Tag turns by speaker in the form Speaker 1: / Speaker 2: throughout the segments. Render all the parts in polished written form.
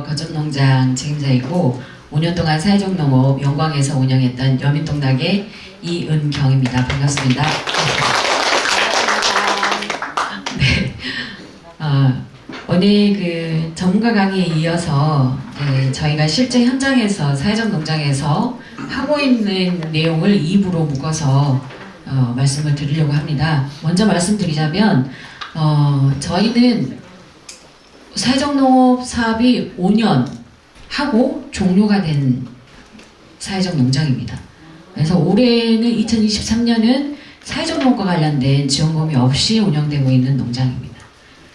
Speaker 1: 거점농장 책임자이고 5년 동안 사회적 농업 영광에서 운영했던 여민동락의 이은경입니다. 반갑습니다. 네. 오늘 그 전문가 강의에 이어서 저희가 실제 현장에서 사회적 농장에서 하고 있는 내용을 2부로 묶어서 말씀을 드리려고 합니다. 먼저 말씀드리자면 저희는 사회적 농업 사업이 5년 하고 종료가 된 사회적 농장입니다. 그래서 올해는 2023년은 사회적 농업과 관련된 지원금이 없이 운영되고 있는 농장입니다.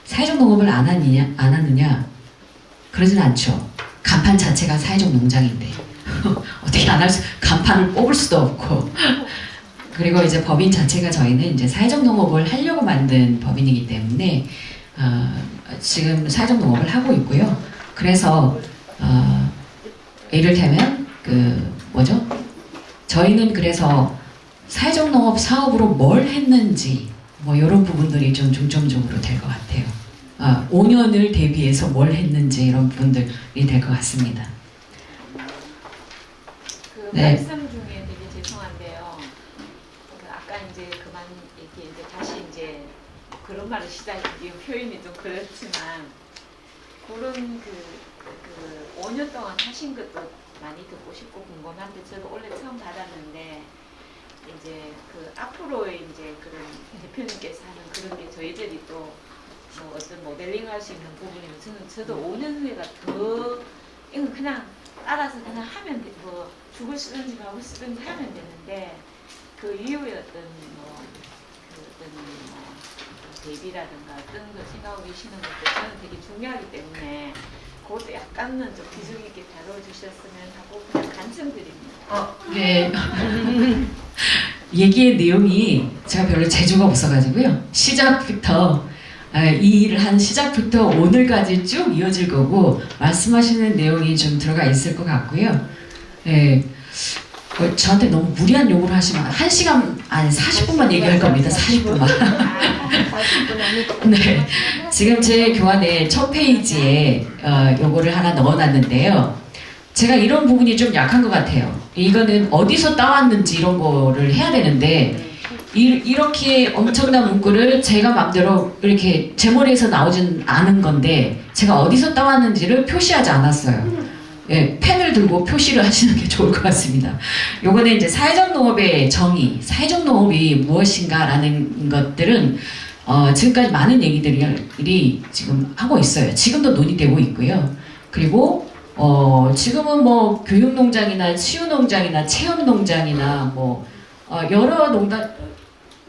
Speaker 1: 사회적 농업을 안 하느냐? 그러진 않죠. 간판 자체가 사회적 농장인데 어떻게 안 할 수? 간판을 뽑을 수도 없고 그리고 이제 법인 자체가 저희는 이제 사회적 농업을 하려고 만든 법인이기 때문에 지금 사회적 농업을 하고 있고요. 그래서 이를테면 저희는 그래서 사회적 농업 사업으로 뭘 했는지 뭐 이런 부분들이 좀 중점적으로 될 것 같아요. 5년을 대비해서 뭘 했는지 이런 부분들이 될 것 같습니다.
Speaker 2: 네. 말씀 중에 되게 죄송한데요. 아까 이제 그만 얘기 다시 이제 그런 말을 시작이 표현이 좀 그렇지만 그런 5년 동안 하신 것도 많이 듣고 싶고 궁금한데 저도 원래 처음 받았는데 이제 앞으로의 이제 그런 대표님께서 하는 그런 게 저희들이 또 뭐 어떤 모델링 할 수 있는 부분이면 저도 5년 후에가 더 이건 그냥 따라서 그냥 하면 돼. 뭐 죽을 쓰든지 밥을 쓰든지 하면 되는데 그 이후에 어떤 대비라든가 어떤 걸 생각하고 계시는 것도 저는 되게 중요하기 때문에 그것도 약간은 좀 비중 있게 다뤄주셨으면 하고 그냥 간청드립니다.
Speaker 1: 네. 얘기의 내용이 제가 별로 재주가 없어가지고요. 시작부터 이 일을 한 시작부터 오늘까지 쭉 이어질 거고 말씀하시는 내용이 좀 들어가 있을 것 같고요. 네. 저한테 너무 무리한 요구를 하시면 1시간 아니 40분만 얘기할 겁니다. 40분만. 네. 지금 제 교환의 첫 페이지에 요거를 하나 넣어놨는데요. 제가 이런 부분이 좀 약한 것 같아요. 이거는 어디서 따왔는지 이런 거를 해야 되는데 이렇게 엄청난 문구를 제가 마음대로 이렇게 제 머리에서 나오진 않은 건데 제가 어디서 따왔는지를 표시하지 않았어요. 예, 펜을 들고 표시를 하시는 게 좋을 것 같습니다. 요거는 이제 사회적 농업의 정의, 사회적 농업이 무엇인가라는 것들은 지금까지 많은 얘기들이 지금 하고 있어요. 지금도 논의되고 있고요. 그리고 지금은 뭐 교육농장이나 치유농장이나 체험농장이나 뭐 여러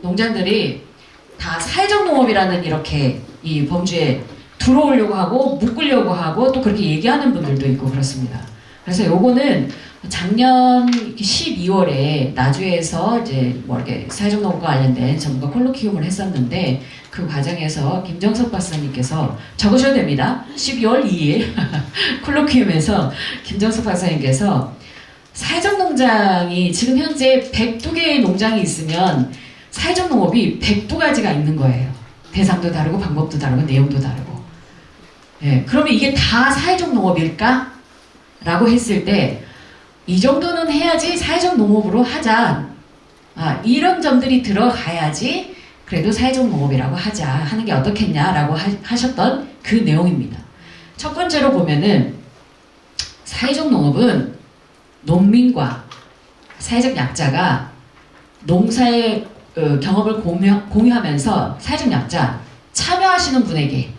Speaker 1: 농장들이 다 사회적 농업이라는 이렇게 이 범주에 들어오려고 하고 묶으려고 하고 또 그렇게 얘기하는 분들도 있고 그렇습니다. 그래서 요거는 작년 12월에 나주에서 이제 뭐 이렇게 사회적 농업과 관련된 전문가 콜로키움을 했었는데 그 과정에서 김정석 박사님께서 적으셔야 됩니다. 12월 2일 콜로키움에서 김정석 박사님께서 사회적 농장이 지금 현재 102개의 농장이 있으면 사회적 농업이 102가지가 있는 거예요. 대상도 다르고 방법도 다르고 내용도 다르고. 예, 그러면 이게 다 사회적 농업일까? 라고 했을 때 이 정도는 해야지 사회적 농업으로 하자. 이런 점들이 들어가야지 그래도 사회적 농업이라고 하자 하는 게 어떻겠냐라고 하셨던 그 내용입니다. 첫 번째로 보면은 사회적 농업은 농민과 사회적 약자가 농사의 경험을 공유하면서 사회적 약자 참여하시는 분에게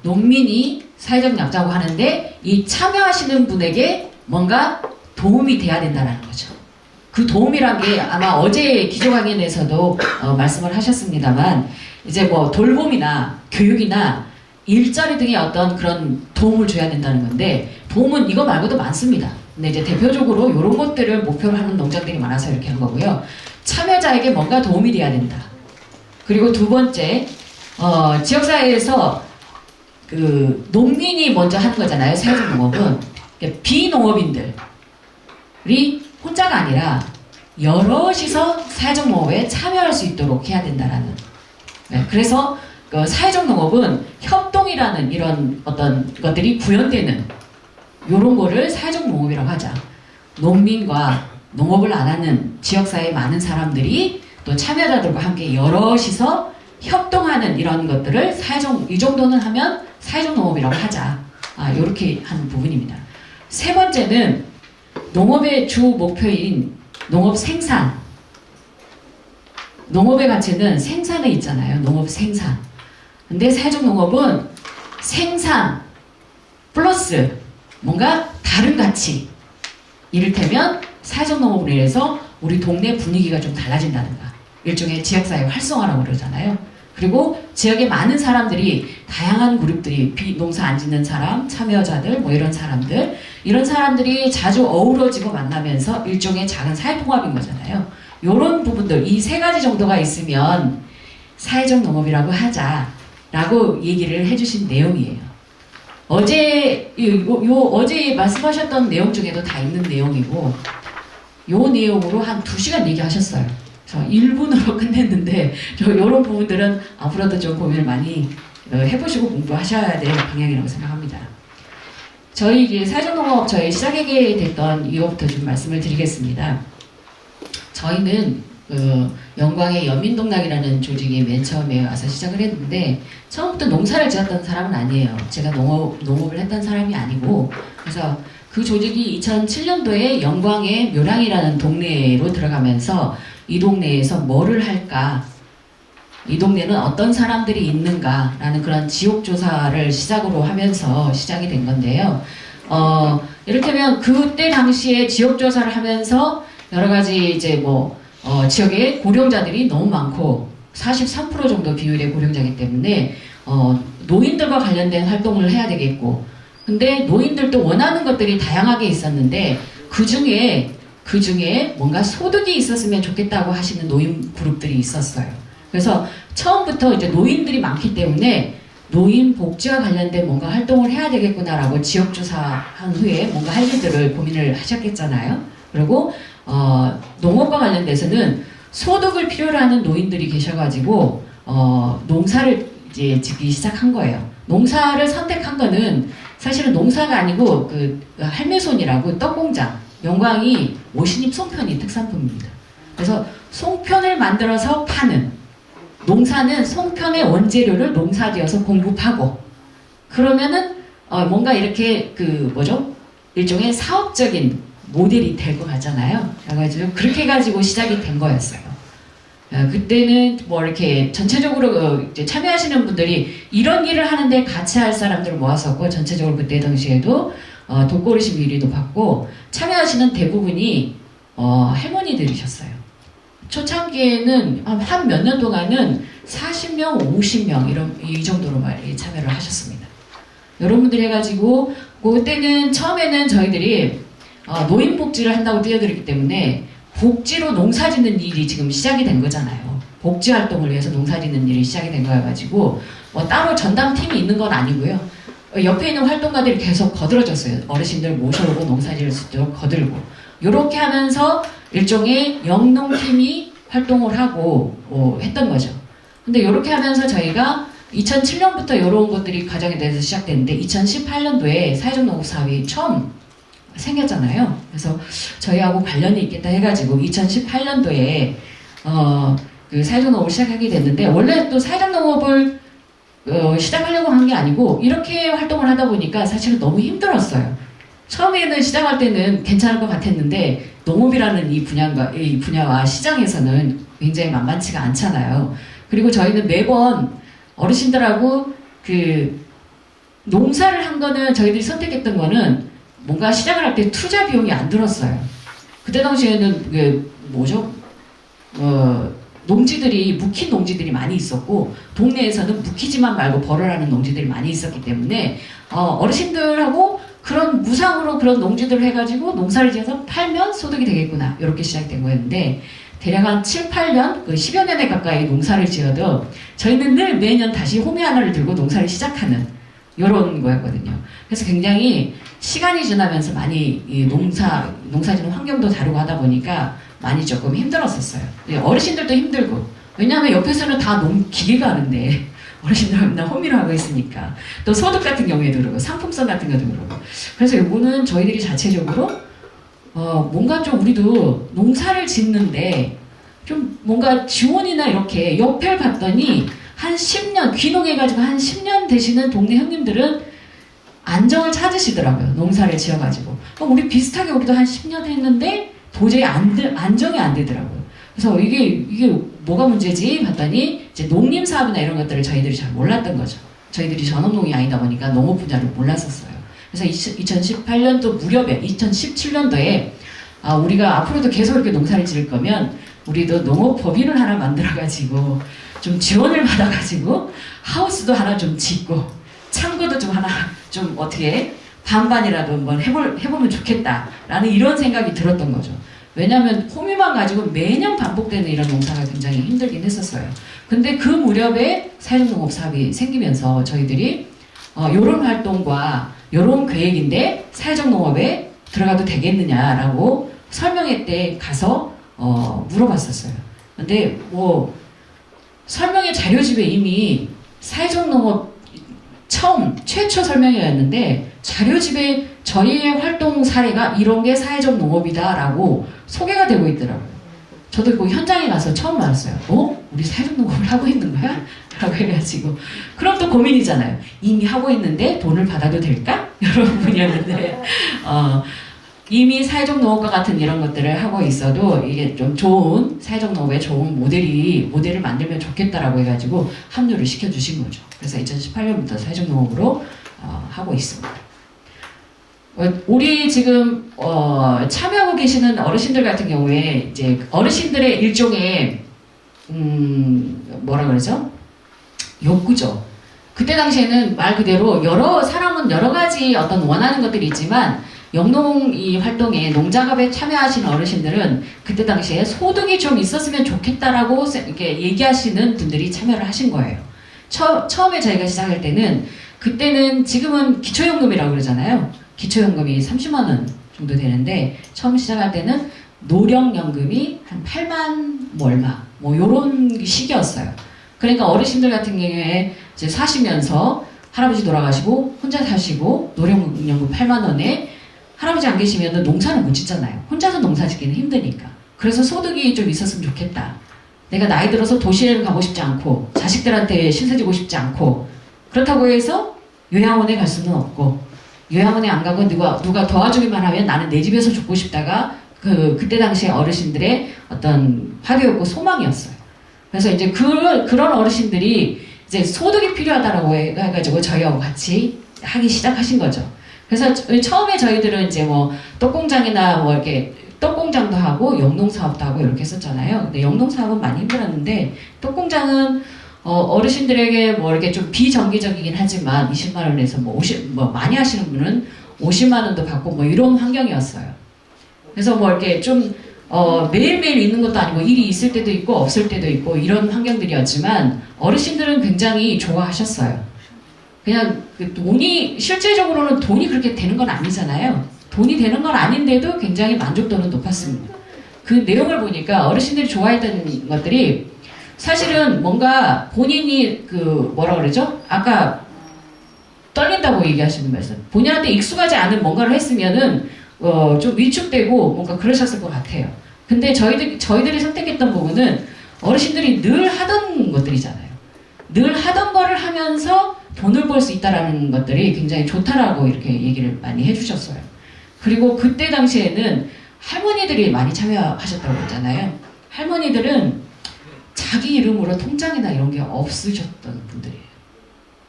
Speaker 1: 농민이 사회적 약자라고 하는데 이 참여하시는 분에게 뭔가 도움이 돼야 된다는 거죠. 그 도움이란 게 아마 어제 기조 강연에서도 말씀을 하셨습니다만 이제 뭐 돌봄이나 교육이나 일자리 등의 어떤 그런 도움을 줘야 된다는 건데 도움은 이거 말고도 많습니다. 근데 이제 대표적으로 이런 것들을 목표로 하는 농장들이 많아서 이렇게 한 거고요. 참여자에게 뭔가 도움이 돼야 된다. 그리고 두 번째, 지역사회에서 그 농민이 먼저 하는 거잖아요. 사회적 농업은. 비농업인들이 혼자가 아니라 여럿이서 사회적 농업에 참여할 수 있도록 해야 된다라는 네, 그래서 그 사회적 농업은 협동이라는 이런 어떤 것들이 구현되는 이런 거를 사회적 농업이라고 하자. 농민과 농업을 안 하는 지역사회의 많은 사람들이 또 참여자들과 함께 여럿이서 협동하는 이런 것들을 이 정도는 하면 사회적 농업이라고 하자. 이렇게 하는 부분입니다. 세 번째는 농업의 주 목표인 농업 생산. 농업의 가치는 생산에 있잖아요. 농업 생산. 근데 사회적 농업은 생산 플러스 뭔가 다른 가치. 이를테면 사회적 농업으로 인해서 우리 동네 분위기가 좀 달라진다든가 일종의 지역사회 활성화라고 그러잖아요. 그리고 지역에 많은 사람들이 다양한 그룹들이 농사 안 짓는 사람, 참여자들 뭐 이런 사람들이 자주 어우러지고 만나면서 일종의 작은 사회통합인 거잖아요. 이런 부분들 이 세 가지 정도가 있으면 사회적 농업이라고 하자라고 얘기를 해주신 내용이에요. 어제 어제 말씀하셨던 내용 중에도 다 있는 내용이고 요 내용으로 한 2시간 얘기하셨어요. 저 1분으로 끝냈는데 이런 부분들은 앞으로도 좀 고민을 많이 해보시고 공부하셔야 될 방향이라고 생각합니다. 저희 이제 사회적 농업 저희 시작하게 됐던 이유부터 좀 말씀을 드리겠습니다. 저희는 영광의 연민동락이라는 조직이 맨 처음에 와서 시작을 했는데 처음부터 농사를 지었던 사람은 아니에요. 제가 농업을 했던 사람이 아니고 그래서 그 조직이 2007년도에 영광의 묘랑이라는 동네로 들어가면서 이 동네에서 뭐를 할까 이 동네는 어떤 사람들이 있는가라는 그런 지역조사를 시작으로 하면서 시작이 된 건데요. 이를테면 그때 당시에 지역조사를 하면서 여러 가지 이제 지역에 고령자들이 너무 많고 43% 정도 비율의 고령자이기 때문에 노인들과 관련된 활동을 해야 되겠고 근데 노인들도 원하는 것들이 다양하게 있었는데 그 중에 뭔가 소득이 있었으면 좋겠다고 하시는 노인 그룹들이 있었어요. 그래서 처음부터 이제 노인들이 많기 때문에 노인 복지와 관련된 뭔가 활동을 해야 되겠구나라고 지역조사한 후에 뭔가 할 일들을 고민을 하셨겠잖아요. 그리고 농업과 관련돼서는 소득을 필요로 하는 노인들이 계셔가지고 농사를 이제 짓기 시작한 거예요. 농사를 선택한 거는 사실은 농사가 아니고 그 할매손이라고 떡공장 영광이 오신잎 송편이 특산품입니다. 그래서 송편을 만들어서 파는 농사는 송편의 원재료를 농사지어서 공급하고 그러면은 뭔가 이렇게 일종의 사업적인 모델이 될 것 같잖아요. 그래가지고 그렇게 해가지고 시작이 된 거였어요. 그때는 이렇게 전체적으로 이제 참여하시는 분들이 이런 일을 하는데 같이 할 사람들을 모았었고 전체적으로 그때 당시에도 독고르심 비율이 높았고 참여하시는 대부분이 할머니들이셨어요. 초창기에는 한 몇 년 동안은 40명, 50명 이 정도로 참여를 하셨습니다. 여러분들이 해가지고 그때는 처음에는 저희들이 노인복지를 한다고 띄워드렸기 때문에 복지로 농사짓는 일이 지금 시작이 된 거잖아요. 복지 활동을 위해서 농사짓는 일이 시작이 된 거여가지고 따로 전담팀이 있는 건 아니고요. 옆에 있는 활동가들이 계속 거들어졌어요. 어르신들 모셔오고 농사지을 수 있도록 거들고 이렇게 하면서 일종의 영농팀이 활동을 하고 했던 거죠. 근데 이렇게 하면서 저희가 2007년부터 이런 것들이 과정에 대해서 시작됐는데 2018년도에 사회적 농업사업이 처음 생겼잖아요. 그래서 저희하고 관련이 있겠다 해가지고 2018년도에 그 사회적 농업을 시작하게 됐는데 원래 또 사회적 농업을 시작하려고 한 게 아니고 이렇게 활동을 하다 보니까 사실은 너무 힘들었어요. 처음에는 시작할 때는 괜찮을 것 같았는데 농업이라는 이 분야와 시장에서는 굉장히 만만치가 않잖아요. 그리고 저희는 매번 어르신들하고 농사를 한 거는 저희들이 선택했던 거는 뭔가 시작을 할 때 투자 비용이 안 들었어요. 그때 당시에는 묵힌 농지들이 많이 있었고 동네에서는 묵히지만 말고 벌어라는 농지들이 많이 있었기 때문에 어르신들하고 그런 무상으로 그런 농지들을 해가지고 농사를 지어서 팔면 소득이 되겠구나 이렇게 시작된 거였는데 대략 한 7, 8년, 10여 년에 가까이 농사를 지어도 저희는 늘 매년 다시 호미 하나를 들고 농사를 시작하는 이런 거였거든요. 그래서 굉장히 시간이 지나면서 많이 농사짓는 환경도 다르고 하다 보니까 많이 조금 힘들었었어요. 어르신들도 힘들고 왜냐하면 옆에서는 다 기계가 하는데 어르신들은 맨날 허미를 하고 있으니까. 또 소득 같은 경우에도 그러고 상품성 같은 것도 그러고. 그래서 이거는 저희들이 자체적으로 뭔가 좀 우리도 농사를 짓는데 좀 뭔가 지원이나 이렇게 옆을 봤더니 한 10년 귀농해가지고 한 10년 되시는 동네 형님들은 안정을 찾으시더라고요. 농사를 지어가지고. 그럼 우리 비슷하게 우리도 한 10년 했는데 도저히 안정이 안 되더라고요. 그래서 이게 뭐가 문제지? 봤더니 이제 농림사업이나 이런 것들을 저희들이 잘 몰랐던 거죠. 저희들이 전업농이 아니다 보니까 농업 분야를 몰랐었어요. 그래서 2018년도 무렵에 2017년도에 우리가 앞으로도 계속 이렇게 농사를 지을 거면 우리도 농업법인을 하나 만들어가지고 좀 지원을 받아가지고 하우스도 하나 좀 짓고 창고도 좀 하나 좀 어떻게 반반이라도 한번 해보면 좋겠다라는 이런 생각이 들었던 거죠. 왜냐하면 호미만 가지고 매년 반복되는 이런 농사가 굉장히 힘들긴 했었어요. 근데 그 무렵에 사회적농업 사업이 생기면서 저희들이 이런 활동과 이런 계획인데 사회적농업에 들어가도 되겠느냐라고 설명회 때 가서 물어봤었어요. 근데 뭐 설명회 자료집에 이미 사회적농업 최초 설명회였는데 자료집에 저희의 활동 사례가 이런 게 사회적 농업이다라고 소개가 되고 있더라고요. 저도 그 현장에 가서 처음 알았어요. 우리 사회적 농업을 하고 있는 거야? 라고 해가지고. 그럼 또 고민이잖아요. 이미 하고 있는데 돈을 받아도 될까? 이런 부분이었는데 이미 사회적 농업과 같은 이런 것들을 하고 있어도 이게 좀 좋은 사회적 농업의 좋은 모델을 만들면 좋겠다라고 해가지고 합류를 시켜주신 거죠. 그래서 2018년부터 사회적 농업으로 하고 있습니다. 우리 지금 참여하고 계시는 어르신들 같은 경우에 이제 어르신들의 일종의 뭐라 그러죠? 욕구죠. 그때 당시에는 말 그대로 사람은 여러 가지 어떤 원하는 것들이 있지만 영농 이 활동에 농작업에 참여하시는 어르신들은 그때 당시에 소득이 좀 있었으면 좋겠다라고 이렇게 얘기하시는 분들이 참여를 하신 거예요. 처음에 저희가 시작할 때는 그때는 지금은 기초연금이라고 그러잖아요. 기초연금이 30만 원 정도 되는데 처음 시작할 때는 노령연금이 한 8만 얼마 요런 시기였어요. 그러니까 어르신들 같은 경우에 이제 사시면서 할아버지 돌아가시고 혼자 사시고 노령연금 8만 원에 할아버지 안 계시면 농사는 못 짓잖아요. 혼자서 농사 짓기는 힘드니까. 그래서 소득이 좀 있었으면 좋겠다. 내가 나이 들어서 도시에는 가고 싶지 않고 자식들한테 신세지고 싶지 않고 그렇다고 해서 요양원에 갈 수는 없고 요양원에 안 가고 누가 도와주기만 하면 나는 내 집에서 죽고 싶다가 그때 당시에 어르신들의 어떤 화두였고 소망이었어요. 그래서 이제 그런 어르신들이 이제 소득이 필요하다라고 해가지고 저희하고 같이 하기 시작하신 거죠. 그래서 처음에 저희들은 이제 뭐 떡공장이나 뭐 이렇게 떡공장도 하고 영농사업도 하고 이렇게 했었잖아요. 근데 영농사업은 많이 힘들었는데 떡공장은 어르신들에게 뭐 이렇게 좀 비정기적이긴 하지만 20만 원에서 많이 하시는 분은 50만 원도 받고 뭐 이런 환경이었어요. 그래서 뭐 이렇게 좀 매일매일 있는 것도 아니고 일이 있을 때도 있고 없을 때도 있고 이런 환경들이었지만 어르신들은 굉장히 좋아하셨어요. 그냥 실제적으로는 돈이 그렇게 되는 건 아니잖아요. 돈이 되는 건 아닌데도 굉장히 만족도는 높았습니다. 그 내용을 보니까 어르신들이 좋아했던 것들이 사실은 뭔가 본인이 뭐라 그러죠? 아까 떨린다고 얘기하시는 말씀. 본인한테 익숙하지 않은 뭔가를 했으면은 좀 위축되고 뭔가 그러셨을 것 같아요. 근데 저희들이 선택했던 부분은 어르신들이 늘 하던 것들이잖아요. 늘 하던 거를 하면서 돈을 벌 수 있다라는 것들이 굉장히 좋다라고 이렇게 얘기를 많이 해주셨어요. 그리고 그때 당시에는 할머니들이 많이 참여하셨다고 했잖아요. 할머니들은 자기 이름으로 통장이나 이런 게 없으셨던 분들이에요.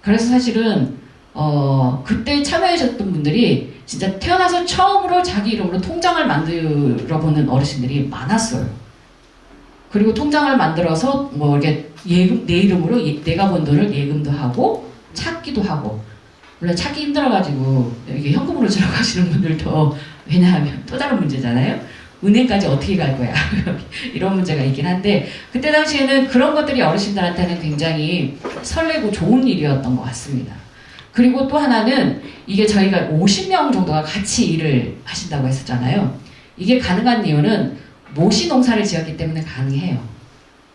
Speaker 1: 그래서 사실은 그때 참여하셨던 분들이 진짜 태어나서 처음으로 자기 이름으로 통장을 만들어보는 어르신들이 많았어요. 그리고 통장을 만들어서 뭐 이렇게 내 이름으로 내가 번 돈을 예금도 하고 찾기도 하고, 물론 찾기 힘들어가지고 이게 현금으로 들어가시는 분들도, 왜냐하면 또 다른 문제잖아요. 은행까지 어떻게 갈 거야 이런 문제가 있긴 한데, 그때 당시에는 그런 것들이 어르신들한테는 굉장히 설레고 좋은 일이었던 것 같습니다. 그리고 또 하나는 이게 저희가 50명 정도가 같이 일을 하신다고 했었잖아요. 이게 가능한 이유는 모시 농사를 지었기 때문에 가능해요.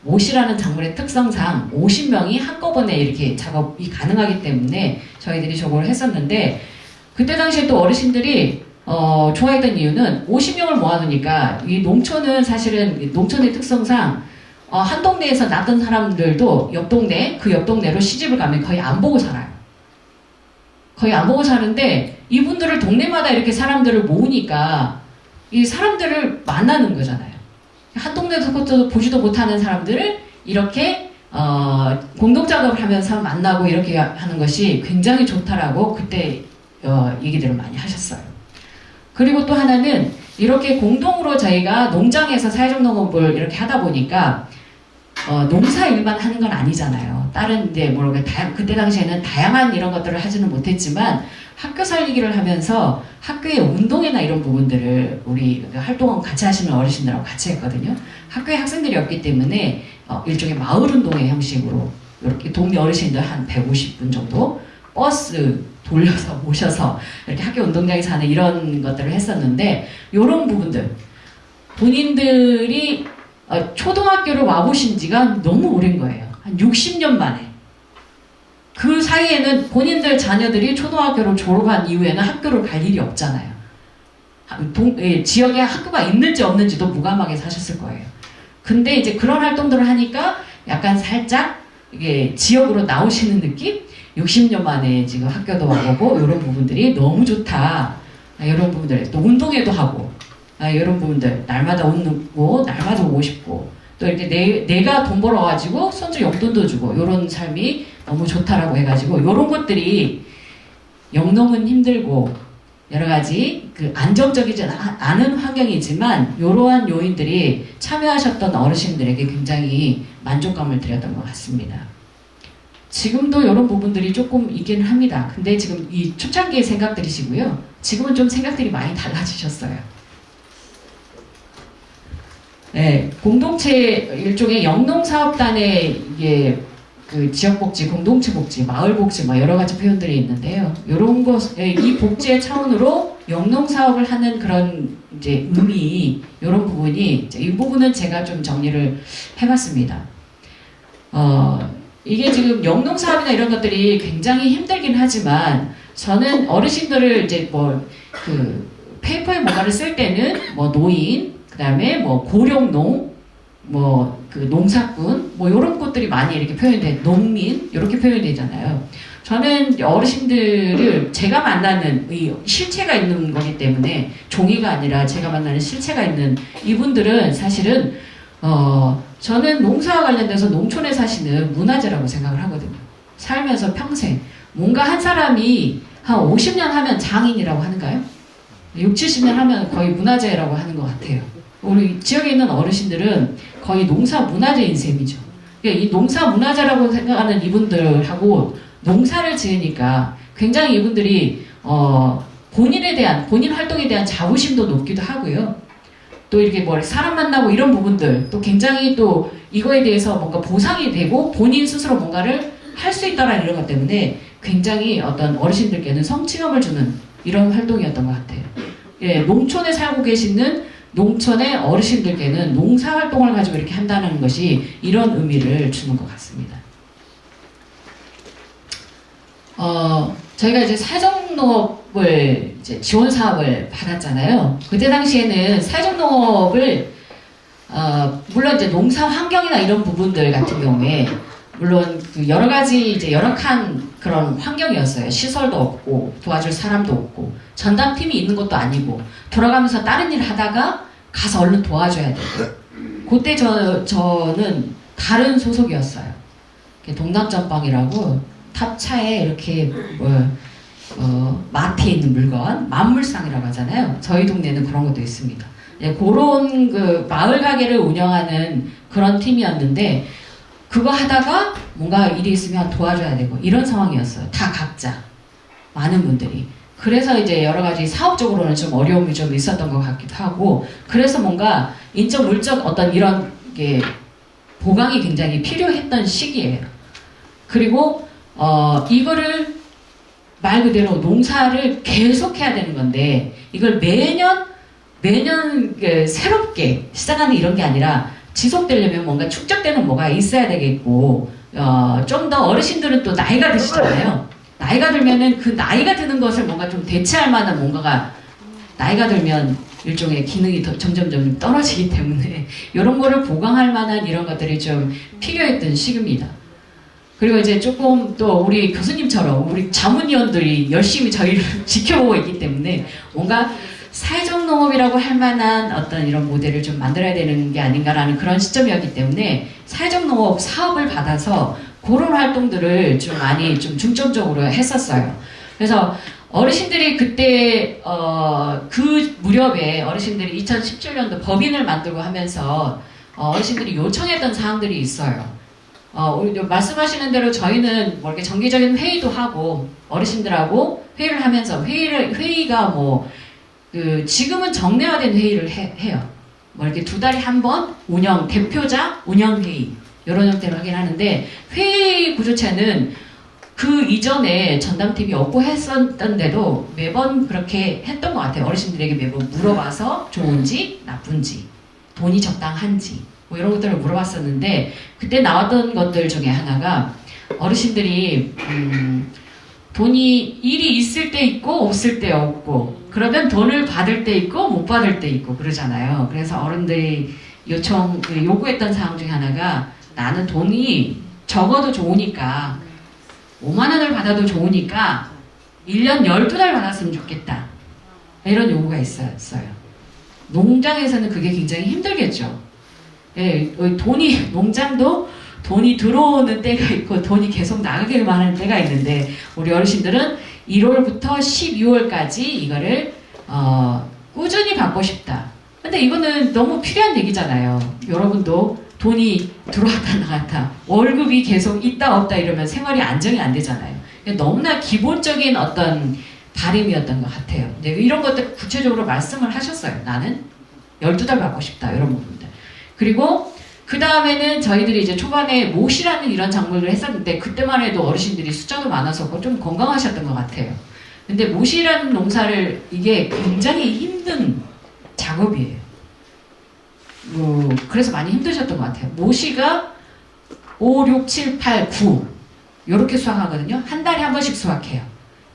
Speaker 1: 옷이라는 작물의 특성상 50명이 한꺼번에 이렇게 작업이 가능하기 때문에 저희들이 저걸 했었는데, 그때 당시에 또 어르신들이 좋아했던 이유는 50명을 모아놓으니까, 이 농촌은 사실은 농촌의 특성상 한 동네에서 났던 사람들도 옆 동네, 그 옆 동네로 시집을 가면 거의 안 보고 살아요. 거의 안 보고 사는데, 이분들을 동네마다 이렇게 사람들을 모으니까 이 사람들을 만나는 거잖아요. 한 동네에서 보지도 못하는 사람들을 이렇게 공동작업을 하면서 만나고 이렇게 하는 것이 굉장히 좋다라고 그때 얘기들을 많이 하셨어요. 그리고 또 하나는 이렇게 공동으로 저희가 농장에서 사회적 농업을 이렇게 하다 보니까 농사 일만 하는 건 아니잖아요. 다른 이제 그때 당시에는 다양한 이런 것들을 하지는 못했지만 학교 살리기를 하면서 학교의 운동회나 이런 부분들을 우리 활동을 같이 하시는 어르신들하고 같이 했거든요. 학교에 학생들이 없기 때문에 일종의 마을 운동회 형식으로 이렇게 동네 어르신들 한 150분 정도 버스 돌려서 모셔서 이렇게 학교 운동장에서 하는 이런 것들을 했었는데, 이런 부분들 본인들이 초등학교를 와보신 지가 너무 오랜 거예요. 한 60년 만에. 그 사이에는 본인들 자녀들이 초등학교를 졸업한 이후에는 학교를 갈 일이 없잖아요. 지역에 학교가 있는지 없는지도 무감하게 사셨을 거예요. 근데 이제 그런 활동들을 하니까 약간 살짝 이게 지역으로 나오시는 느낌? 60년 만에 지금 학교도 와보고 이런 부분들이 너무 좋다. 이런 부분들 또 운동회도 하고 이런 부분들 날마다 옷 입고 날마다 오고 싶고 또 이렇게 내가 돈 벌어가지고 손주 용돈도 주고 이런 삶이 너무 좋다라고 해가지고 이런 것들이 영농은 힘들고 여러 가지 안정적이지 않은 환경이지만 이러한 요인들이 참여하셨던 어르신들에게 굉장히 만족감을 드렸던 것 같습니다. 지금도 이런 부분들이 조금 있긴 합니다. 근데 지금 이 초창기의 생각들이시고요. 지금은 좀 생각들이 많이 달라지셨어요. 네, 공동체 일종의 영농사업단의 이게 지역복지, 공동체복지, 마을복지 여러 가지 표현들이 있는데요. 이런 것, 이 복지의 차원으로 영농사업을 하는 그런 이제 의미, 이런 부분이 이 부분은 제가 좀 정리를 해봤습니다. 이게 지금 영농사업이나 이런 것들이 굉장히 힘들긴 하지만 저는 어르신들을 이제 페이퍼에 뭔가를 쓸 때는 노인, 그 다음에 고령농, 농사꾼, 이런 것들이 많이 이렇게 표현돼, 농민, 이렇게 표현이 되잖아요. 저는 어르신들을 제가 만나는 이 실체가 있는 거기 때문에 종이가 아니라 제가 만나는 실체가 있는 이분들은 사실은, 저는 농사와 관련돼서 농촌에 사시는 문화재라고 생각을 하거든요. 살면서 평생. 뭔가 한 사람이 한 50년 하면 장인이라고 하는가요? 60, 70년 하면 거의 문화재라고 하는 것 같아요. 우리 지역에 있는 어르신들은 거의 농사 문화재인 셈이죠. 그러니까 이 농사 문화재라고 생각하는 이분들하고 농사를 지으니까 굉장히 이분들이 본인 활동에 대한 자부심도 높기도 하고요. 또 이렇게 사람 만나고 이런 부분들 또 굉장히 또 이거에 대해서 뭔가 보상이 되고 본인 스스로 뭔가를 할 수 있다라는 이런 것 때문에 굉장히 어떤 어르신들께는 성취감을 주는 이런 활동이었던 것 같아요. 예, 농촌에 살고 계시는 농촌의 어르신들께는 농사활동을 가지고 이렇게 한다는 것이 이런 의미를 주는 것 같습니다. 저희가 이제 사회적농업을 이제 지원 사업을 받았잖아요. 그때 당시에는 사회적농업을 물론 이제 농사 환경이나 이런 부분들 같은 경우에 물론 여러 가지 이제 열악한 그런 환경이었어요. 시설도 없고 도와줄 사람도 없고 전담팀이 있는 것도 아니고 돌아가면서 다른 일 하다가 가서 얼른 도와줘야 돼요. 그때 저는 다른 소속이었어요. 동남전방이라고 탑차에 이렇게 마트에 있는 물건 만물상이라고 하잖아요. 저희 동네는 그런 것도 있습니다. 그런 마을 가게를 운영하는 그런 팀이었는데 그거 하다가 뭔가 일이 있으면 도와줘야 되고 이런 상황이었어요. 다 각자 많은 분들이. 그래서 이제 여러 가지 사업적으로는 좀 어려움이 좀 있었던 것 같기도 하고 그래서 뭔가 인적 물적 어떤 이런 게 보강이 굉장히 필요했던 시기예요. 그리고 이거를 말 그대로 농사를 계속 해야 되는 건데 이걸 매년 새롭게 시작하는 이런 게 아니라 지속되려면 뭔가 축적되는 뭐가 있어야 되겠고, 좀 더 어르신들은 또 나이가 드시잖아요. 나이가 들면은 그 나이가 드는 것을 뭔가 좀 대체할 만한 뭔가가 나이가 들면 일종의 기능이 점점 떨어지기 때문에 이런 거를 보강할 만한 이런 것들이 좀 필요했던 시기입니다. 그리고 이제 조금 또 우리 교수님처럼 우리 자문위원들이 열심히 저희를 지켜보고 있기 때문에 뭔가 사회적 농업이라고 할 만한 어떤 이런 모델을 좀 만들어야 되는 게 아닌가라는 그런 시점이었기 때문에 사회적 농업 사업을 받아서 그런 활동들을 좀 많이 좀 중점적으로 했었어요. 그래서 어르신들이 그때 그 무렵에 어르신들이 2017년도 법인을 만들고 하면서 어르신들이 요청했던 사항들이 있어요. 우리 말씀하시는 대로 저희는 뭐 이렇게 정기적인 회의도 하고 어르신들하고 회의를 하면서 회의가 뭐 지금은 정례화된 회의를 해요. 뭐 이렇게 2달에 한 번 대표자 운영 회의 이런 형태로 하긴 하는데 회의 구조체는 그 이전에 전담팀이 없고 했었던데도 매번 그렇게 했던 것 같아요. 어르신들에게 매번 물어봐서 좋은지 나쁜지 돈이 적당한지 뭐 이런 것들을 물어봤었는데 그때 나왔던 것들 중에 하나가 어르신들이 돈이 일이 있을 때 있고 없을 때 없고 그러면 돈을 받을 때 있고 못 받을 때 있고 그러잖아요. 그래서 어른들이 요구했던 사항 중에 하나가 나는 돈이 적어도 좋으니까 5만 원을 받아도 좋으니까 1년 12달 받았으면 좋겠다. 이런 요구가 있었어요. 농장에서는 그게 굉장히 힘들겠죠. 예, 농장도 돈이 들어오는 때가 있고 돈이 계속 나가기만 하는 때가 있는데 우리 어르신들은 1월부터 12월까지 이거를 꾸준히 받고 싶다. 근데 이거는 너무 필요한 얘기잖아요. 여러분도 돈이 들어왔다 나갔다 월급이 계속 있다 없다 이러면 생활이 안정이 안 되잖아요. 너무나 기본적인 어떤 바람이었던 것 같아요. 근데 이런 것들 구체적으로 말씀을 하셨어요. 나는 12달 받고 싶다 이런 부분들. 그리고 그 다음에는 저희들이 이제 초반에 못이라는 이런 작물을 했었는데 그때만 해도 어르신들이 숫자도 많아서 좀 건강하셨던 것 같아요. 근데 못이라는 농사를 이게 굉장히 힘든 작업이에요. 그래서 많이 힘드셨던 것 같아요. 모시가 5, 6, 7, 8, 9 이렇게 수확하거든요. 한 달에 한 번씩 수확해요.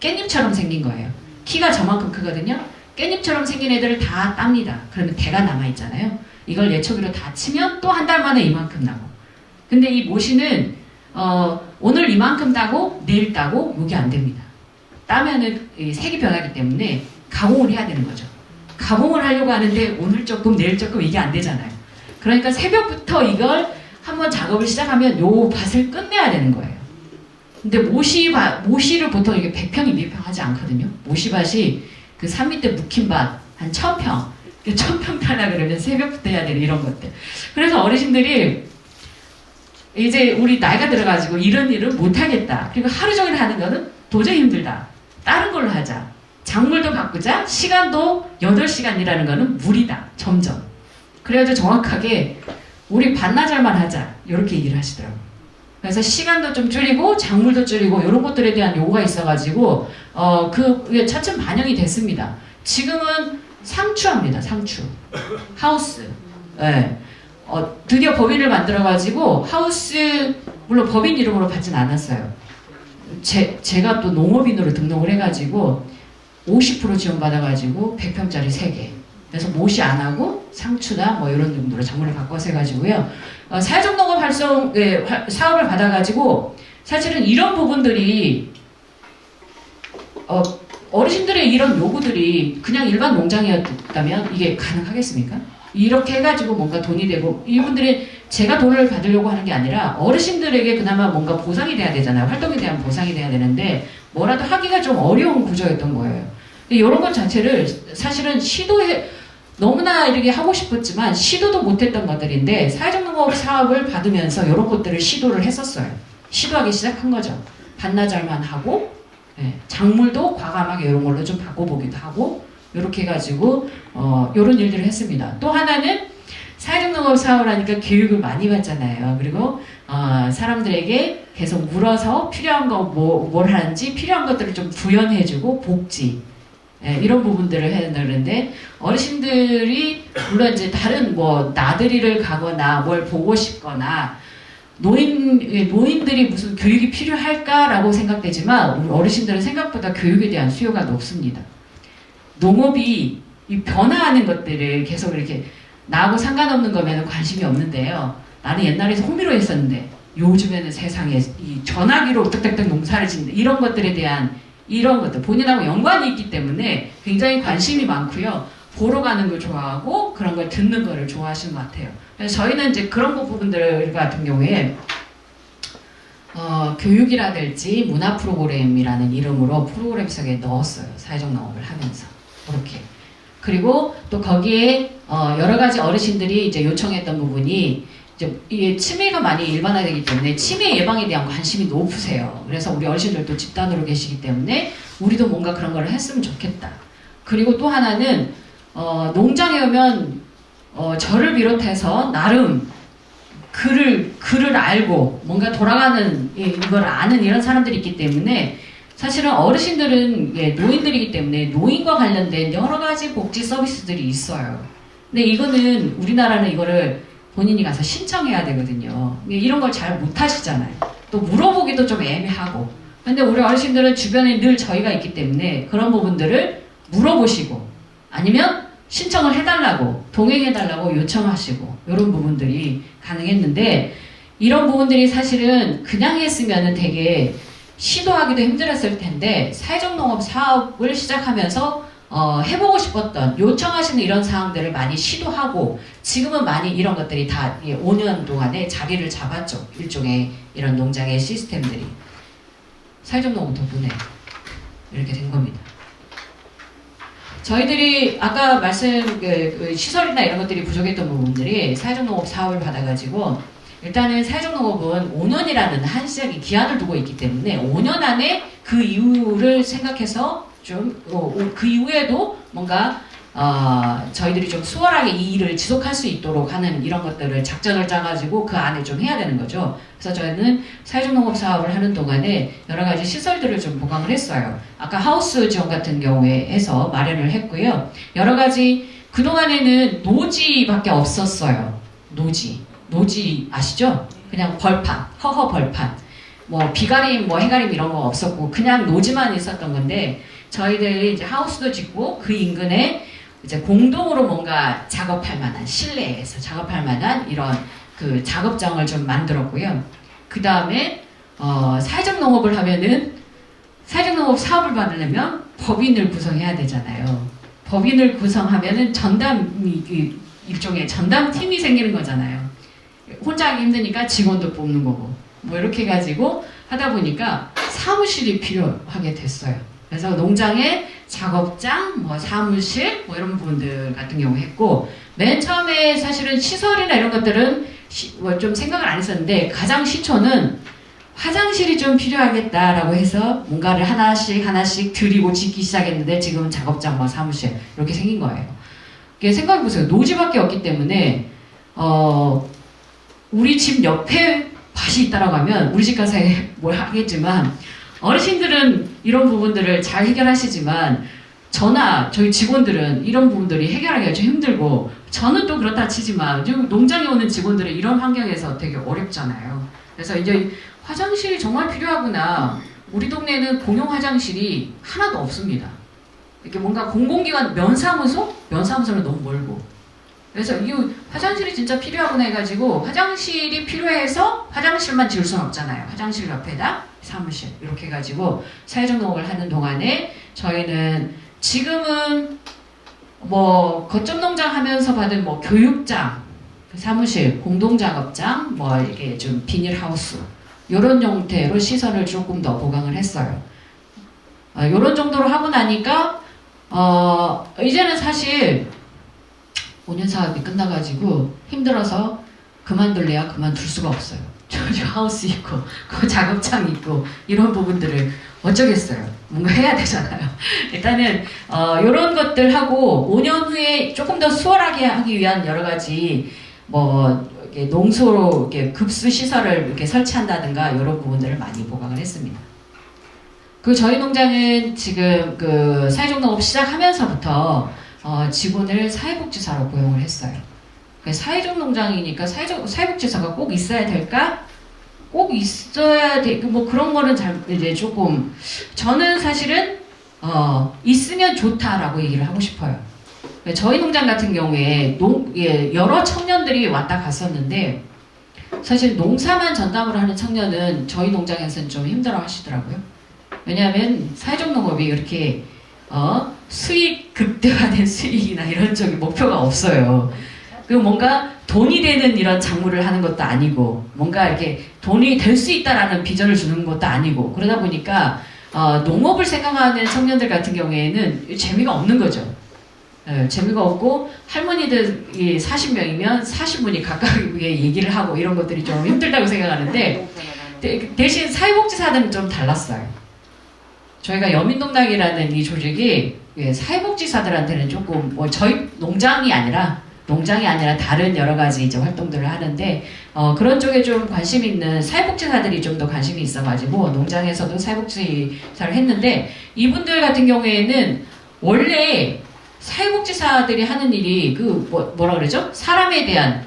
Speaker 1: 깻잎처럼 생긴 거예요. 키가 저만큼 크거든요. 깻잎처럼 생긴 애들을 다 땁니다. 그러면 대가 남아있잖아요. 이걸 예초기로 다 치면 또 한 달 만에 이만큼 나고. 근데 이 모시는 오늘 이만큼 따고 내일 따고 이게 안 됩니다. 따면은 색이 변하기 때문에 가공을 해야 되는 거죠. 가공을 하려고 하는데 오늘 조금 내일 조금 이게 안 되잖아요. 그러니까 새벽부터 이걸 한번 작업을 시작하면 요 밭을 끝내야 되는 거예요. 근데 모시를 보통 이게 100평이 미평하지 않거든요. 모시밭이 그 산 밑에 묵힌 밭 한 1000평 1000평 타라 그러면 새벽부터 해야 되는 이런 것들. 그래서 어르신들이 이제 우리 나이가 들어가지고 이런 일은 못하겠다. 그리고 하루 종일 하는 거는 도저히 힘들다. 다른 걸로 하자. 작물도 바꾸자. 시간도 8시간이라는 거는 무리다. 점점. 그래가지고 정확하게 우리 반나절만 하자. 이렇게 얘기를 하시더라고요. 그래서 시간도 좀 줄이고 작물도 줄이고 이런 것들에 대한 요구가 있어가지고 그게 차츰 반영이 됐습니다. 지금은 상추합니다. 상추. 하우스. 네. 드디어 법인을 만들어가지고 하우스 물론 법인 이름으로 받진 않았어요. 제가 또 농업인으로 등록을 해가지고 50% 지원받아가지고 100평짜리 3개. 그래서 못이 안 하고 상추나 뭐 이런 정도로 작물을 바꿔서 해가지고요. 사회적 농업 사업을 받아가지고 사실은 이런 부분들이 어르신들의 이런 요구들이 그냥 일반 농장이었다면 이게 가능하겠습니까? 이렇게 해가지고 뭔가 돈이 되고 이분들이 제가 돈을 받으려고 하는 게 아니라 어르신들에게 그나마 뭔가 보상이 돼야 되잖아요. 활동에 대한 보상이 돼야 되는데 뭐라도 하기가 좀 어려운 구조였던 거예요. 이런 것 자체를 사실은 너무나 이렇게 하고 싶었지만 시도도 못했던 것들인데 사회적 농업 사업을 받으면서 이런 것들을 시도를 했었어요. 시도하기 시작한 거죠. 반나절만 하고 작물도 과감하게 이런 걸로 좀 바꿔보기도 하고 이렇게 해가지고 이런 일들을 했습니다. 또 하나는 사회적 농업 사업을 하니까 교육을 많이 받잖아요. 그리고 사람들에게 계속 물어서 필요한 거 뭘 하는지 필요한 것들을 좀 구현해주고 복지 예, 이런 부분들을 해야 된다 그러는데 어르신들이 물론 이제 다른 뭐 나들이를 가거나 뭘 보고 싶거나 노인들이 무슨 교육이 필요할까라고 생각되지만 우리 어르신들은 생각보다 교육에 대한 수요가 높습니다. 농업이 이 변화하는 것들을 계속 이렇게 나하고 상관없는 거면 관심이 없는데요. 나는 옛날에 호미로 했었는데 요즘에는 세상에 이 전화기로 뚝딱딱 농사를 짓는 이런 것들에 대한 이런 것들 본인하고 연관이 있기 때문에 굉장히 관심이 많고요. 보러 가는 걸 좋아하고 그런 걸 듣는 거를 좋아하시는 것 같아요. 그래서 저희는 이제 그런 부분들 같은 경우에 교육이라든지 문화 프로그램이라는 이름으로 프로그램 속에 넣었어요. 사회적 농업을 하면서 그렇게. 그리고 또 거기에 여러 가지 어르신들이 이제 요청했던 부분이 이제 이게 치매가 많이 일반화되기 때문에 치매 예방에 대한 관심이 높으세요. 그래서 우리 어르신들도 집단으로 계시기 때문에 우리도 뭔가 그런 걸 했으면 좋겠다. 그리고 또 하나는 농장에 오면 저를 비롯해서 나름 글을 알고 뭔가 돌아가는 이걸 아는 이런 사람들이 있기 때문에 사실은 어르신들은 노인들이기 때문에 노인과 관련된 여러 가지 복지 서비스들이 있어요. 근데 이거는 우리나라는 이거를 본인이 가서 신청해야 되거든요. 이런 걸 잘 못하시잖아요. 또 물어보기도 좀 애매하고. 근데 우리 어르신들은 주변에 늘 저희가 있기 때문에 그런 부분들을 물어보시고 아니면 신청을 해달라고 동행해달라고 요청하시고 이런 부분들이 가능했는데 이런 부분들이 사실은 그냥 했으면 되게 시도하기도 힘들었을 텐데 사회적 농업 사업을 시작하면서 해보고 싶었던 요청하시는 이런 사항들을 많이 시도하고 지금은 많이 이런 것들이 다 5년 동안에 자리를 잡았죠. 일종의 이런 농장의 시스템들이 사회적 농업 덕분에 이렇게 된 겁니다. 저희들이 아까 말씀 그 시설이나 이런 것들이 부족했던 부분들이 사회적 농업 사업을 받아가지고 일단은 사회적 농업은 5년이라는 한시적인 기한을 두고 있기 때문에 5년 안에 그 이유를 생각해서 좀 그 이후에도 뭔가 저희들이 좀 수월하게 이 일을 지속할 수 있도록 하는 이런 것들을 작전을 짜가지고 그 안에 좀 해야 되는 거죠. 그래서 저희는 사회적 농업 사업을 하는 동안에 여러 가지 시설들을 좀 보강을 했어요. 아까 하우스 지원 같은 경우에 해서 마련을 했고요. 여러 가지 그동안에는 노지밖에 없었어요. 노지 아시죠? 그냥 벌판, 허허 벌판. 뭐 비가림, 뭐 해가림 이런 거 없었고 그냥 노지만 있었던 건데 저희들이 이제 하우스도 짓고 그 인근에 이제 공동으로 뭔가 작업할 만한 실내에서 작업할 만한 이런 그 작업장을 좀 만들었고요. 그 다음에 사회적 농업을 하면은 사회적 농업 사업을 받으려면 법인을 구성해야 되잖아요. 법인을 구성하면은 일종의 전담팀이 생기는 거잖아요. 혼자 하기 힘드니까 직원도 뽑는 거고 뭐 이렇게 해가지고 하다 보니까 사무실이 필요하게 됐어요. 그래서 농장에 작업장, 뭐 사무실, 뭐 이런 부분들 같은 경우 했고 맨 처음에 사실은 시설이나 이런 것들은 뭐 좀 생각을 안 했었는데 가장 시초는 화장실이 좀 필요하겠다라고 해서 뭔가를 하나씩 들이고 짓기 시작했는데 지금은 작업장, 뭐 사무실 이렇게 생긴 거예요. 생각해보세요. 노지밖에 없기 때문에 우리 집 옆에 밭이 있다라고 하면 우리 집 가서 뭘 하겠지만 어르신들은 이런 부분들을 잘 해결하시지만 저나 저희 직원들은 이런 부분들이 해결하기가 좀 힘들고 저는 또 그렇다 치지만 농장에 오는 직원들은 이런 환경에서 되게 어렵잖아요. 그래서 이제 화장실이 정말 필요하구나. 우리 동네는 공용 화장실이 하나도 없습니다. 이렇게 뭔가 공공기관 면사무소는 너무 멀고 그래서 이 화장실이 진짜 필요하구나 해가지고 화장실이 필요해서 화장실만 지을 수는 없잖아요. 화장실 옆에다 사무실 이렇게 해가지고 사회적 농업을 하는 동안에 저희는 지금은 뭐 거점 농장 하면서 받은 뭐 교육장, 사무실, 공동작업장, 뭐 이렇게 좀 비닐하우스 이런 형태로 시설을 조금 더 보강을 했어요. 이런 정도로 하고 나니까 이제는 사실 5년 사업이 끝나가지고 힘들어서 그만둘래야 그만둘 수가 없어요. 저 하우스 있고 그 작업장 있고 이런 부분들을 어쩌겠어요. 뭔가 해야 되잖아요. 일단은 이런 것들 하고 5년 후에 조금 더 수월하게 하기 위한 여러 가지 뭐 이렇게 농소로 이렇게 급수 시설을 이렇게 설치한다든가 이런 부분들을 많이 보강을 했습니다. 그 저희 농장은 지금 그 사회적 농업 시작하면서부터 직원을 사회복지사로 고용을 했어요. 사회적 농장이니까 사회복지사가 꼭 있어야 될까? 꼭 있어야 돼. 뭐 그런 거는 잘 이제 조금 저는 사실은 있으면 좋다라고 얘기를 하고 싶어요. 저희 농장 같은 경우에 여러 청년들이 왔다 갔었는데 사실 농사만 전담을 하는 청년은 저희 농장에서는 좀 힘들어 하시더라고요. 왜냐하면 사회적 농업이 이렇게 수익 극대화된 수익이나 이런 쪽이 목표가 없어요. 그리고 뭔가 돈이 되는 이런 작물을 하는 것도 아니고 뭔가 이렇게 돈이 될 수 있다라는 비전을 주는 것도 아니고 그러다 보니까 농업을 생각하는 청년들 같은 경우에는 재미가 없는 거죠. 재미가 없고 할머니들이 40명이면 40분이 각각 얘기를 하고 이런 것들이 좀 힘들다고 생각하는데 대신 사회복지사들은 좀 달랐어요. 저희가 여민농락이라는 이 조직이 사회복지사들한테는 조금 뭐 저희 농장이 아니라 다른 여러 가지 이제 활동들을 하는데 그런 쪽에 좀 관심 있는 사회복지사들이 좀 더 관심이 있어가지고 농장에서도 사회복지사를 했는데 이분들 같은 경우에는 원래 사회복지사들이 하는 일이 뭐라 그러죠? 사람에 대한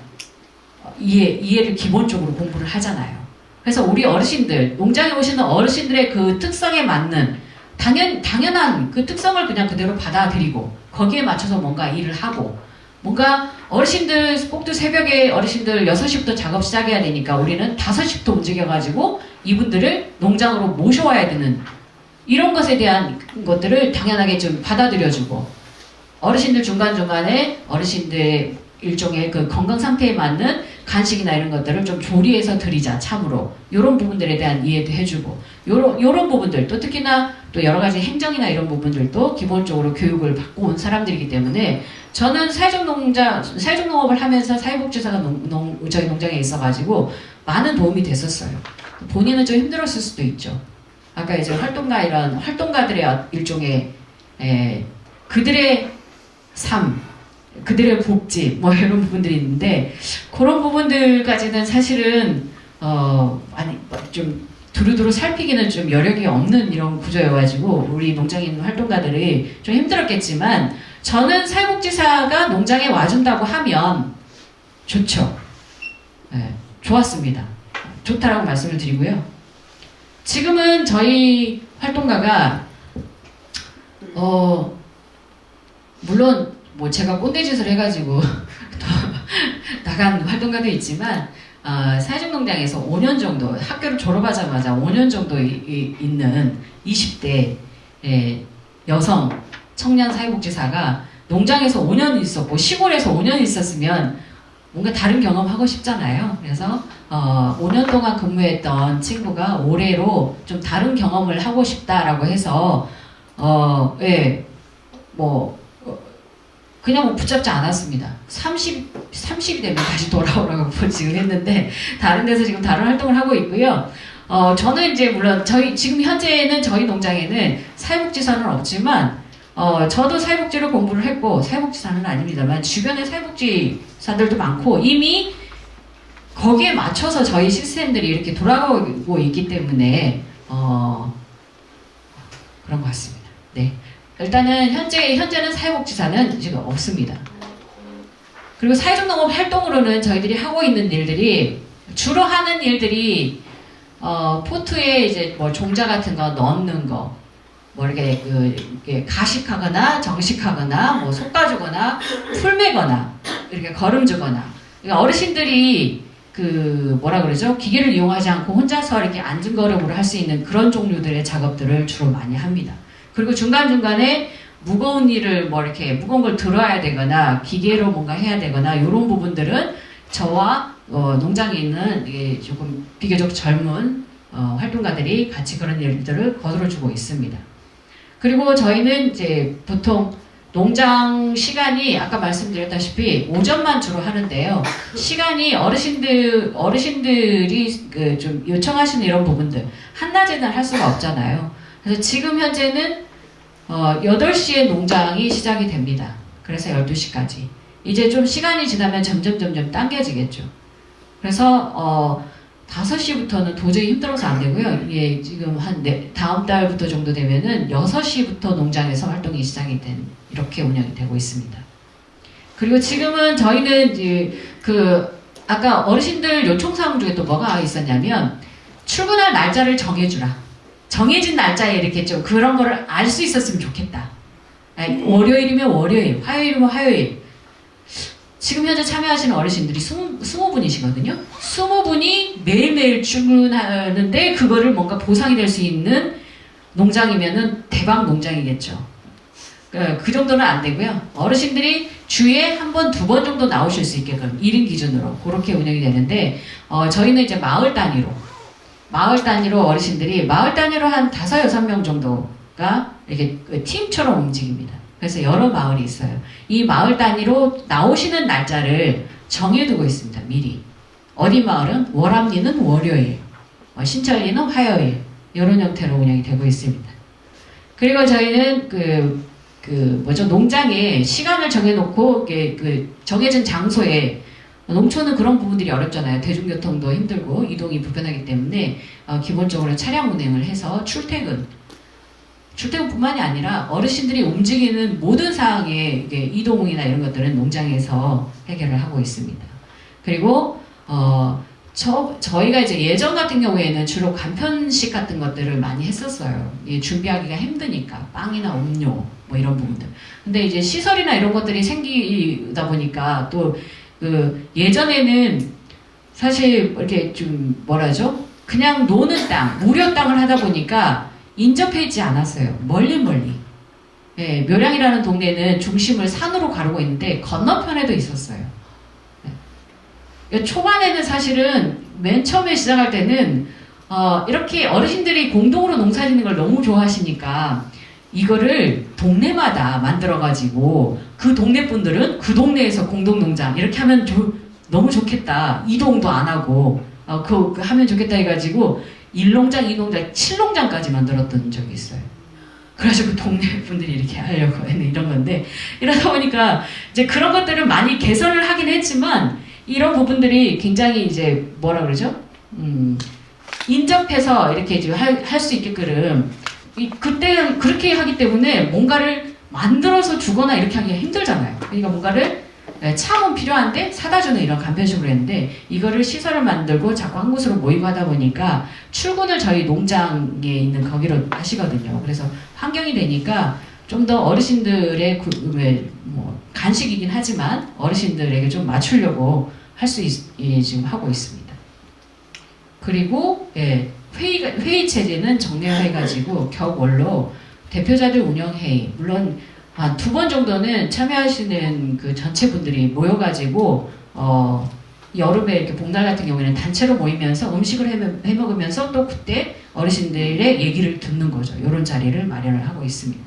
Speaker 1: 이해를 기본적으로 공부를 하잖아요. 그래서 우리 어르신들, 농장에 오시는 어르신들의 그 특성에 맞는 당연한 그 특성을 그냥 그대로 받아들이고 거기에 맞춰서 뭔가 일을 하고 뭔가 어르신들 꼭두 새벽에 어르신들 6시부터 작업 시작해야 되니까 우리는 5시부터 움직여가지고 이분들을 농장으로 모셔와야 되는 이런 것에 대한 것들을 당연하게 좀 받아들여주고 어르신들 중간중간에 어르신들의 일종의 그 건강 상태에 맞는 간식이나 이런 것들을 좀 조리해서 드리자 참으로 이런 부분들에 대한 이해도 해주고 요런 부분들 또 특히나 또 여러 가지 행정이나 이런 부분들도 기본적으로 교육을 받고 온 사람들이기 때문에 저는 사회적 농업을 하면서 사회복지사가 저희 농장에 있어가지고 많은 도움이 됐었어요. 본인은 좀 힘들었을 수도 있죠. 아까 이제 활동가들의 일종의 그들의 삶, 그들의 복지 뭐 이런 부분들이 있는데 그런 부분들까지는 사실은 좀 두루두루 살피기는 좀 여력이 없는 이런 구조여가지고 우리 농장에 있는 활동가들이 좀 힘들었겠지만 저는 사회복지사가 농장에 와준다고 하면 좋죠. 좋았습니다. 좋다라고 말씀을 드리고요. 지금은 저희 활동가가 물론 뭐 제가 꼰대짓을 해가지고 나간 활동가도 있지만 사회적 농장에서 5년 정도 학교를 졸업하자마자 5년 정도 있는 20대 여성 청년 사회복지사가 농장에서 5년 있었고 시골에서 5년 있었으면 뭔가 다른 경험하고 싶잖아요. 그래서 5년 동안 근무했던 친구가 올해로 좀 다른 경험을 하고 싶다라고 해서 그냥 뭐 붙잡지 않았습니다. 30이 되면 다시 돌아오라고 지금 했는데 다른 데서 지금 다른 활동을 하고 있고요. 저는 이제 물론 지금 현재는 저희 농장에는 사회복지사는 없지만 저도 사회복지를 공부를 했고 사회복지사는 아닙니다만 주변에 사회복지사들도 많고 이미 거기에 맞춰서 저희 시스템들이 이렇게 돌아가고 있기 때문에 그런 것 같습니다. 네. 일단은 현재는 사회복지사는 지금 없습니다. 그리고 사회적 농업 활동으로는 저희들이 하고 있는 일들이 주로 하는 일들이 포트에 이제 뭐 종자 같은 거 넣는 거, 뭐 이렇게 가식하거나 정식하거나 뭐 솎아주거나 풀매거나 이렇게 거름주거나 그러니까 어르신들이 뭐라 그러죠? 기계를 이용하지 않고 혼자서 이렇게 앉은 걸음으로 할 수 있는 그런 종류들의 작업들을 주로 많이 합니다. 그리고 중간중간에 무거운 일을 무거운 걸 들어야 되거나 기계로 뭔가 해야 되거나 이런 부분들은 저와 농장에 있는 조금 비교적 젊은 활동가들이 같이 그런 일들을 거들어주고 있습니다. 그리고 저희는 이제 보통 농장 시간이 아까 말씀드렸다시피 오전만 주로 하는데요. 시간이 어르신들이 좀 요청하시는 이런 부분들 한낮에는 할 수가 없잖아요. 그래서 지금 현재는 8시에 농장이 시작이 됩니다. 그래서 12시까지. 이제 좀 시간이 지나면 점점 당겨지겠죠. 그래서 5시부터는 도저히 힘들어서 안 되고요. 이게 지금 다음 달부터 정도 되면은 6시부터 농장에서 활동이 시작이 이렇게 운영이 되고 있습니다. 그리고 지금은 저희는 이제 아까 어르신들 요청사항 중에 또 뭐가 있었냐면 출근할 날짜를 정해주라. 정해진 날짜에 이렇게 좀 그런 거를 알 수 있었으면 좋겠다. 아니, 월요일이면 월요일, 화요일이면 화요일. 지금 현재 참여하시는 어르신들이 20분이시거든요. 20분이 매일매일 출근하는데 그거를 뭔가 보상이 될 수 있는 농장이면은 대박 농장이겠죠. 그 정도는 안 되고요. 어르신들이 주에 한 번, 2번 정도 나오실 수 있게끔 1인 기준으로 그렇게 운영이 되는데 저희는 이제 마을 단위로 어르신들이 마을 단위로 한 5, 6명 정도가 이렇게 팀처럼 움직입니다. 그래서 여러 마을이 있어요. 이 마을 단위로 나오시는 날짜를 정해두고 있습니다. 미리. 어디 마을은 월암리는 월요일, 신천리는 화요일 이런 형태로 운영이 되고 있습니다. 그리고 저희는 농장에 시간을 정해놓고 정해진 장소에 농촌은 그런 부분들이 어렵잖아요. 대중교통도 힘들고 이동이 불편하기 때문에 기본적으로 차량 운행을 해서 출퇴근뿐만이 아니라 어르신들이 움직이는 모든 사항의 이동이나 이런 것들은 농장에서 해결을 하고 있습니다. 그리고 저희가 이제 예전 같은 경우에는 주로 간편식 같은 것들을 많이 했었어요. 준비하기가 힘드니까 빵이나 음료 뭐 이런 부분들. 근데 이제 시설이나 이런 것들이 생기다 보니까 또 예전에는 사실 이렇게 좀 그냥 노는 땅, 무료 땅을 하다 보니까 인접해 있지 않았어요. 멀리. 예, 묘량이라는 동네는 중심을 산으로 가르고 있는데 건너편에도 있었어요. 예. 초반에는 사실은 맨 처음에 시작할 때는 이렇게 어르신들이 공동으로 농사 짓는 걸 너무 좋아하시니까 이거를 동네마다 만들어가지고 그 동네 분들은 그 동네에서 공동농장 이렇게 하면 너무 좋겠다. 이동도 안 하고 하면 좋겠다 해가지고 1농장, 2농장, 7농장까지 만들었던 적이 있어요. 그래가지고 동네 분들이 이렇게 하려고 하는 이런 건데 이러다 보니까 이제 그런 것들을 많이 개선을 하긴 했지만 이런 부분들이 굉장히 이제 인접해서 이렇게 할 수 있게끔 그때는 그렇게 하기 때문에 뭔가를 만들어서 주거나 이렇게 하기가 힘들잖아요. 그러니까 뭔가를 참은 필요한데 사다 주는 이런 간편식으로 했는데 이거를 시설을 만들고 자꾸 한 곳으로 모이고 하다 보니까 출근을 저희 농장에 있는 거기로 하시거든요. 그래서 환경이 되니까 좀 더 어르신들의 간식이긴 하지만 어르신들에게 좀 맞추려고 지금 하고 있습니다. 그리고 회의 체제는 정례해가지고 격월로 대표자들 운영회의 물론 한 2번 정도는 참여하시는 그 전체 분들이 모여가지고 여름에 이렇게 복날 같은 경우에는 단체로 모이면서 음식을 해 먹으면서 또 그때 어르신들의 얘기를 듣는 거죠. 이런 자리를 마련을 하고 있습니다.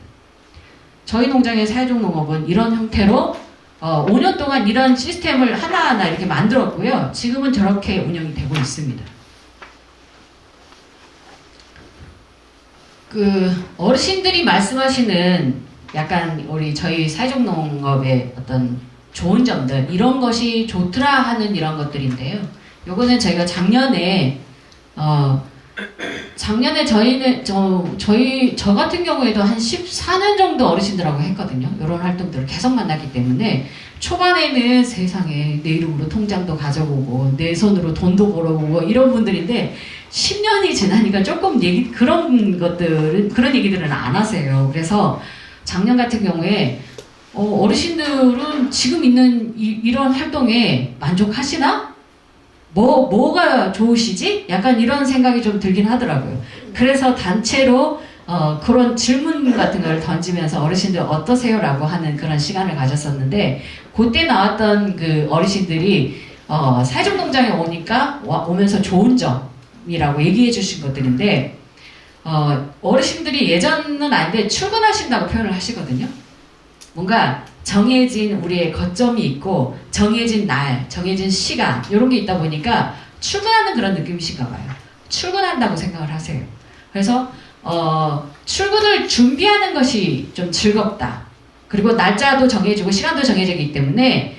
Speaker 1: 저희 농장의 사회종농업은 이런 형태로 5년 동안 이런 시스템을 하나하나 이렇게 만들었고요. 지금은 저렇게 운영이 되고 있습니다. 어르신들이 말씀하시는 약간 저희 사회종농업의 어떤 좋은 점들 이런 것이 좋더라 하는 이런 것들인데요. 요거는 저희가 작년에 저희는 저 같은 경우에도 한 14년 정도 어르신들하고 했거든요. 이런 활동들을 계속 만났기 때문에 초반에는 세상에 내 이름으로 통장도 가져보고 내 손으로 돈도 벌어보고 이런 분들인데 10년이 지나니까 조금 그런 얘기들은 안 하세요. 그래서 작년 같은 경우에 어르신들은 지금 있는 이런 활동에 만족하시나? 뭐가 좋으시지? 약간 이런 생각이 좀 들긴 하더라고요. 그래서 단체로 그런 질문 같은 걸 던지면서 어르신들 어떠세요? 라고 하는 그런 시간을 가졌었는데 그때 나왔던 그 어르신들이 사회종농장에 오면서 좋은 점이라고 얘기해 주신 것들인데 어르신들이 예전은 아닌데 출근하신다고 표현을 하시거든요. 뭔가 정해진 우리의 거점이 있고 정해진 날, 정해진 시간 이런 게 있다 보니까 출근하는 그런 느낌이신가 봐요. 출근한다고 생각을 하세요. 그래서 출근을 준비하는 것이 좀 즐겁다. 그리고 날짜도 정해지고 시간도 정해지기 때문에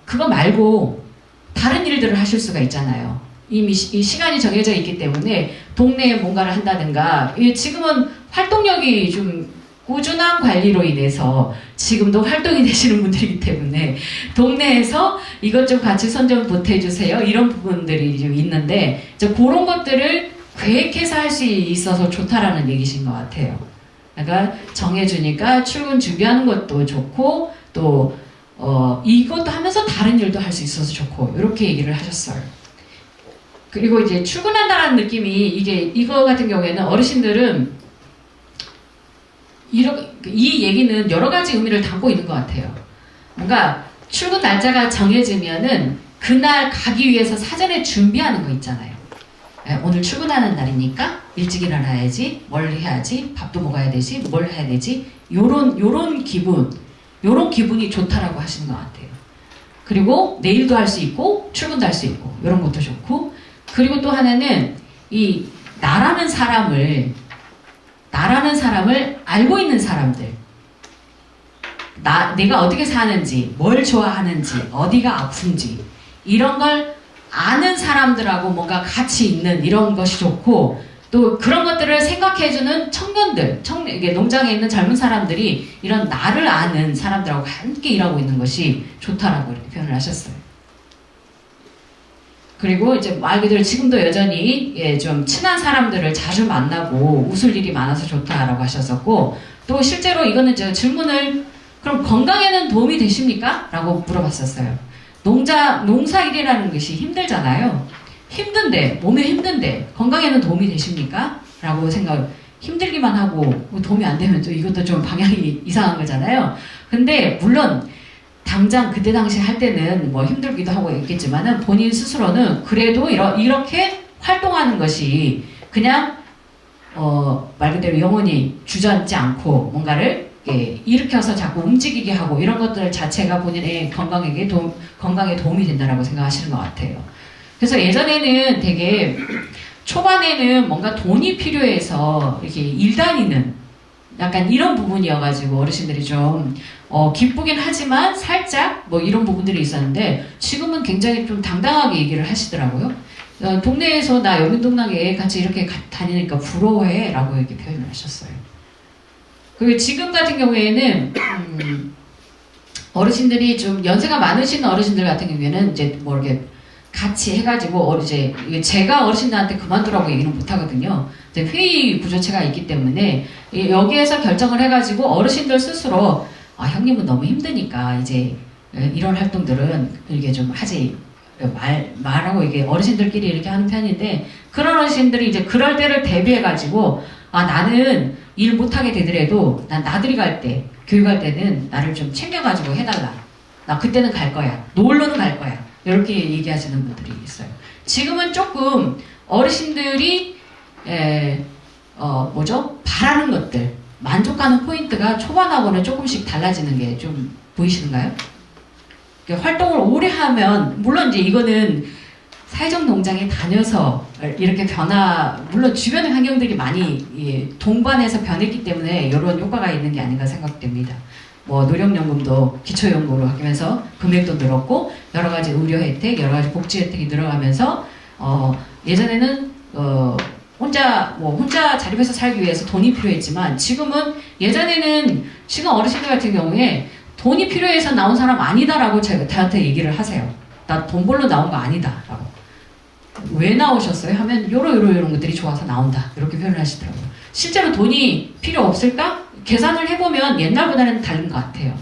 Speaker 1: 그거 말고 다른 일들을 하실 수가 있잖아요. 이미 이 시간이 정해져 있기 때문에 동네에 뭔가를 한다든가 지금은 활동력이 좀 꾸준한 관리로 인해서 지금도 활동이 되시는 분들이기 때문에 동네에서 이것 좀 같이 손 좀 보태주세요 이런 부분들이 좀 있는데 이제 그런 것들을 계획해서 할 수 있어서 좋다라는 얘기신 것 같아요. 그러니까 정해주니까 출근 준비하는 것도 좋고 또 이것도 하면서 다른 일도 할 수 있어서 좋고 이렇게 얘기를 하셨어요. 그리고 이제 출근한다는 느낌이 이거 같은 경우에는 어르신들은 이 얘기는 여러 가지 의미를 담고 있는 것 같아요. 뭔가 출근 날짜가 정해지면은 그날 가기 위해서 사전에 준비하는 거 있잖아요. 오늘 출근하는 날이니까 일찍 일어나야지, 뭘 해야지, 밥도 먹어야 되지, 뭘 해야 되지, 요런 기분이 좋다라고 하시는 것 같아요. 그리고 내일도 할 수 있고 출근도 할 수 있고 이런 것도 좋고 그리고 또 하나는 이 나라는 사람을 알고 있는 사람들 내가 어떻게 사는지 뭘 좋아하는지 어디가 아픈지 이런 걸 아는 사람들하고 뭔가 같이 있는 이런 것이 좋고 또 그런 것들을 생각해주는 청년들 이게 농장에 있는 젊은 사람들이 이런 나를 아는 사람들하고 함께 일하고 있는 것이 좋다라고 이렇게 표현을 하셨어요. 그리고 이제 말 그대로 지금도 여전히 좀 친한 사람들을 자주 만나고 웃을 일이 많아서 좋다라고 하셨었고 또 실제로 이거는 제가 질문을 그럼 건강에는 도움이 되십니까? 라고 물어봤었어요. 농사 일이라는 것이 힘들잖아요. 몸에 힘든데 건강에는 도움이 되십니까? 라고 힘들기만 하고 도움이 안 되면 또 이것도 좀 방향이 이상한 거잖아요. 근데 물론 당장 그때 당시 할 때는 뭐 힘들기도 하고 있겠지만은 본인 스스로는 그래도 이렇게 활동하는 것이 그냥 말 그대로 영원히 주저앉지 않고 뭔가를 일으켜서 자꾸 움직이게 하고 이런 것들 자체가 본인의 건강에 도움이 된다라고 생각하시는 것 같아요. 그래서 예전에는 되게 초반에는 뭔가 돈이 필요해서 이렇게 일 다니는 약간 이런 부분이어가지고 어르신들이 좀 기쁘긴 하지만 살짝 뭐 이런 부분들이 있었는데 지금은 굉장히 좀 당당하게 얘기를 하시더라고요. 동네에서 나 여민동락에 같이 이렇게 다니니까 부러워해 라고 이렇게 표현을 하셨어요. 그리고 지금 같은 경우에는 어르신들이 좀 연세가 많으신 어르신들 같은 경우에는 이제 뭐 이렇게 같이 해가지고 이제 제가 어르신들한테 그만두라고 얘기는 못 하거든요. 이제 회의 구조체가 있기 때문에 여기에서 결정을 해가지고 어르신들 스스로 형님은 너무 힘드니까 이제 이런 활동들은 이렇게 좀 하지 말하고 이게 어르신들끼리 이렇게 하는 편인데 그런 어르신들이 이제 그럴 때를 대비해가지고 나는 일 못하게 되더라도 난 나들이 갈 때 교육할 때는 나를 좀 챙겨가지고 해달라. 나 그때는 갈 거야. 놀러는 갈 거야. 이렇게 얘기하시는 분들이 있어요. 지금은 조금 어르신들이 바라는 것들 만족하는 포인트가 초반하고는 조금씩 달라지는 게 좀 보이시는가요? 활동을 오래 하면 물론 이제 이거는 사회적 농장에 다녀서 이렇게 물론 주변의 환경들이 많이 동반해서 변했기 때문에 이런 효과가 있는 게 아닌가 생각됩니다. 뭐 노령연금도 기초연금으로 바뀌면서 금액도 늘었고 여러 가지 의료 혜택, 여러 가지 복지 혜택이 늘어가면서 예전에는 혼자 자립해서 살기 위해서 돈이 필요했지만 지금은 예전에는 지금 어르신들 같은 경우에 돈이 필요해서 나온 사람 아니다라고 저한테 얘기를 하세요. 나 돈 벌러 나온 거 아니다라고. 왜 나오셨어요? 하면 요런 것들이 좋아서 나온다. 이렇게 표현을 하시더라고요. 실제로 돈이 필요 없을까? 계산을 해보면 옛날보다는 다른 것 같아요.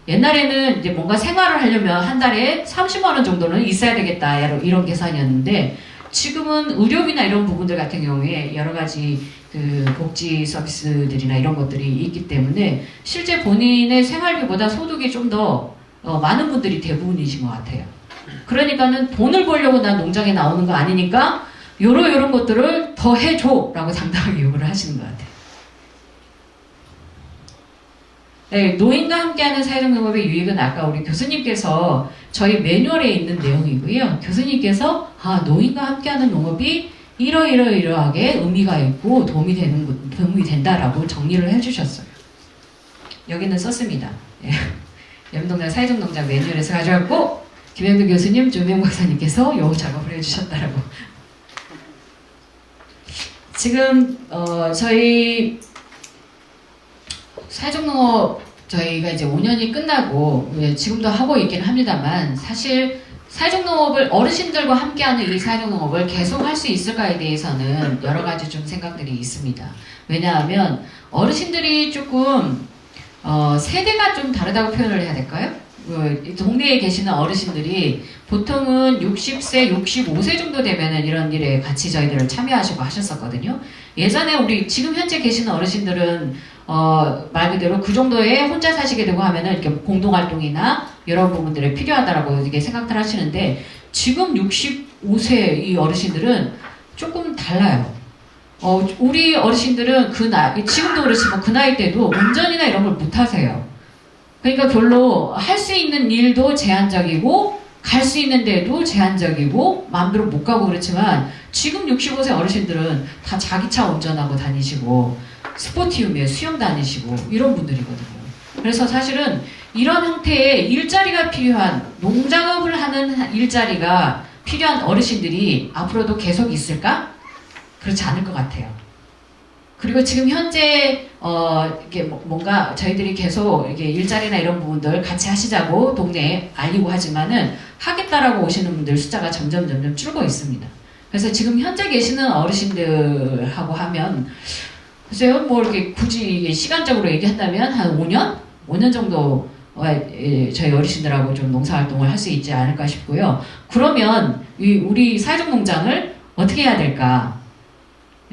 Speaker 1: 옛날에는 이제 뭔가 생활을 하려면 한 달에 30만 원 정도는 있어야 되겠다. 이런 계산이었는데 지금은 의료비나 이런 부분들 같은 경우에 여러 가지 그 복지 서비스들이나 이런 것들이 있기 때문에 실제 본인의 생활비보다 소득이 좀 더 많은 분들이 대부분이신 것 같아요. 그러니까는 돈을 벌려고 난 농장에 나오는 거 아니니까 요런 것들을 더 해줘 라고 당당하게 요구를 하시는 것 같아요. 네, 노인과 함께하는 사회적 농업의 유익은 아까 우리 교수님께서 저희 매뉴얼에 있는 내용이고요. 교수님께서 노인과 함께하는 농업이 이러이러하게 의미가 있고 도움이 된다라고 정리를 해주셨어요. 여기는 썼습니다. 여민동장 사회적 농장 매뉴얼에서 가져왔고 김영도 교수님, 조명 박사님께서 요 작업을 해주셨다라고. 지금 저희 사회적농업 저희가 이제 5년이 끝나고 지금도 하고 있기는 합니다만 사실 사회적농업을 어르신들과 함께하는 이 사회적농업을 계속 할 수 있을까에 대해서는 여러 가지 좀 생각들이 있습니다. 왜냐하면 어르신들이 조금 세대가 좀 다르다고 표현을 해야 될까요? 동네에 계시는 어르신들이 보통은 60세, 65세 정도 되면은 이런 일에 같이 저희들을 참여하시고 하셨었거든요. 예전에 우리 지금 현재 계시는 어르신들은 말 그대로 그 정도에 혼자 사시게 되고 하면은 이렇게 공동활동이나 이런 부분들이 필요하다라고 이렇게 생각들 하시는데 지금 65세 이 어르신들은 조금 달라요. 우리 어르신들은 지금도 그렇지만 그 나이 때도 운전이나 이런 걸 못 하세요. 그러니까 별로 할 수 있는 일도 제한적이고 갈 수 있는 데도 제한적이고 마음대로 못 가고 그렇지만 지금 65세 어르신들은 다 자기 차 운전하고 다니시고 스포티움에 수영 다니시고 이런 분들이거든요. 그래서 사실은 이런 형태의 일자리가 필요한 농작업을 하는 일자리가 필요한 어르신들이 앞으로도 계속 있을까? 그렇지 않을 것 같아요. 그리고 지금 현재 이게 뭔가 저희들이 계속 이게 일자리나 이런 부분들 같이 하시자고 동네에 알리고 하지만은 하겠다라고 오시는 분들 숫자가 점점 줄고 있습니다. 그래서 지금 현재 계시는 어르신들하고 하면 글쎄요 뭐 이렇게 굳이 시간적으로 얘기한다면 한 5년? 5년 정도 저희 어르신들하고 좀 농사활동을 할 수 있지 않을까 싶고요. 그러면 우리 사회적 농장을 어떻게 해야 될까?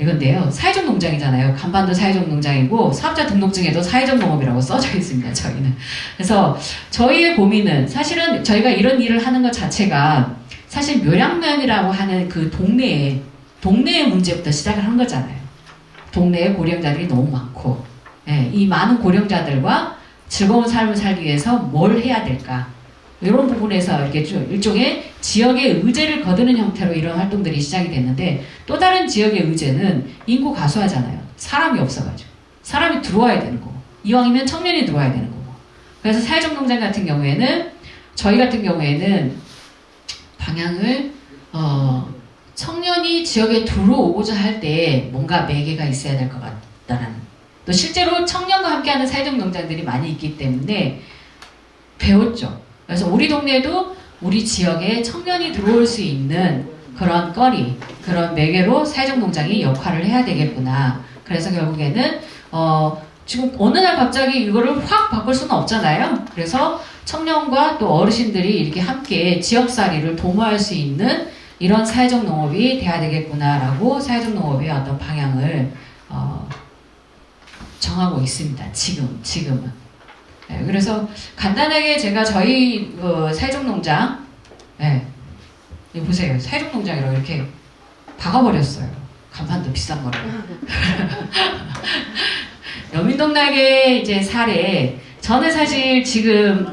Speaker 1: 이건데요. 사회적 농장이잖아요. 간판도 사회적 농장이고 사업자 등록증에도 사회적 농업이라고 써져 있습니다. 저희는. 그래서 저희의 고민은 사실은 저희가 이런 일을 하는 것 자체가 사실 묘량면이라고 하는 그 동네의 문제부터 시작을 한 거잖아요. 동네에 고령자들이 너무 많고 이 많은 고령자들과 즐거운 삶을 살기 위해서 뭘 해야 될까? 이런 부분에서 이렇게 좀 일종의 지역의 의제를 거두는 형태로 이런 활동들이 시작이 됐는데 또 다른 지역의 의제는 인구 가수화잖아요. 사람이 없어가지고. 사람이 들어와야 되는 거고. 이왕이면 청년이 들어와야 되는 거고. 그래서 사회적 농장 같은 경우에는 저희 같은 경우에는 방향을 청년이 지역에 들어오고자 할 때 뭔가 매개가 있어야 될 것 같다는 또 실제로 청년과 함께하는 사회적 농장들이 많이 있기 때문에 배웠죠. 그래서 우리 동네에도 우리 지역에 청년이 들어올 수 있는 그런 거리, 그런 매개로 사회적 농장이 역할을 해야 되겠구나. 그래서 결국에는 지금 어느 날 갑자기 이거를 확 바꿀 수는 없잖아요. 그래서 청년과 또 어르신들이 이렇게 함께 지역살이를 도모할 수 있는 이런 사회적 농업이 돼야 되겠구나라고 사회적 농업의 어떤 방향을 정하고 있습니다. 지금은. 네, 그래서 간단하게 제가 저희 사회적 농장, 이거 보세요. 사회적 농장이라고 이렇게 박아버렸어요. 간판도 비싼 거로. 여민동락의 이제 사례. 저는 사실 지금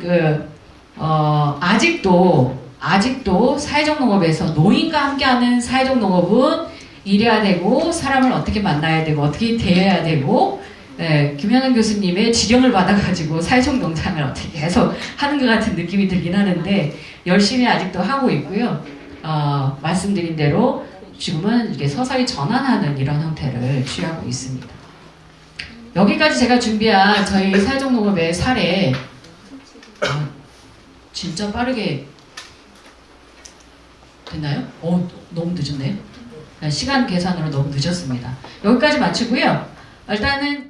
Speaker 1: 아직도 사회적 농업에서 노인과 함께하는 사회적 농업은 이래야 되고 사람을 어떻게 만나야 되고 어떻게 대해야 되고 김현은 교수님의 지령을 받아가지고 사회적 농장을 어떻게 계속 하는 것 같은 느낌이 들긴 하는데 열심히 아직도 하고 있고요. 말씀드린 대로 지금은 이렇게 서서히 전환하는 이런 형태를 취하고 있습니다. 여기까지 제가 준비한 저희 사회적 농업의 사례 진짜 빠르게 됐나요? 너무 늦었네요. 시간 계산으로 너무 늦었습니다. 여기까지 마치고요. 일단은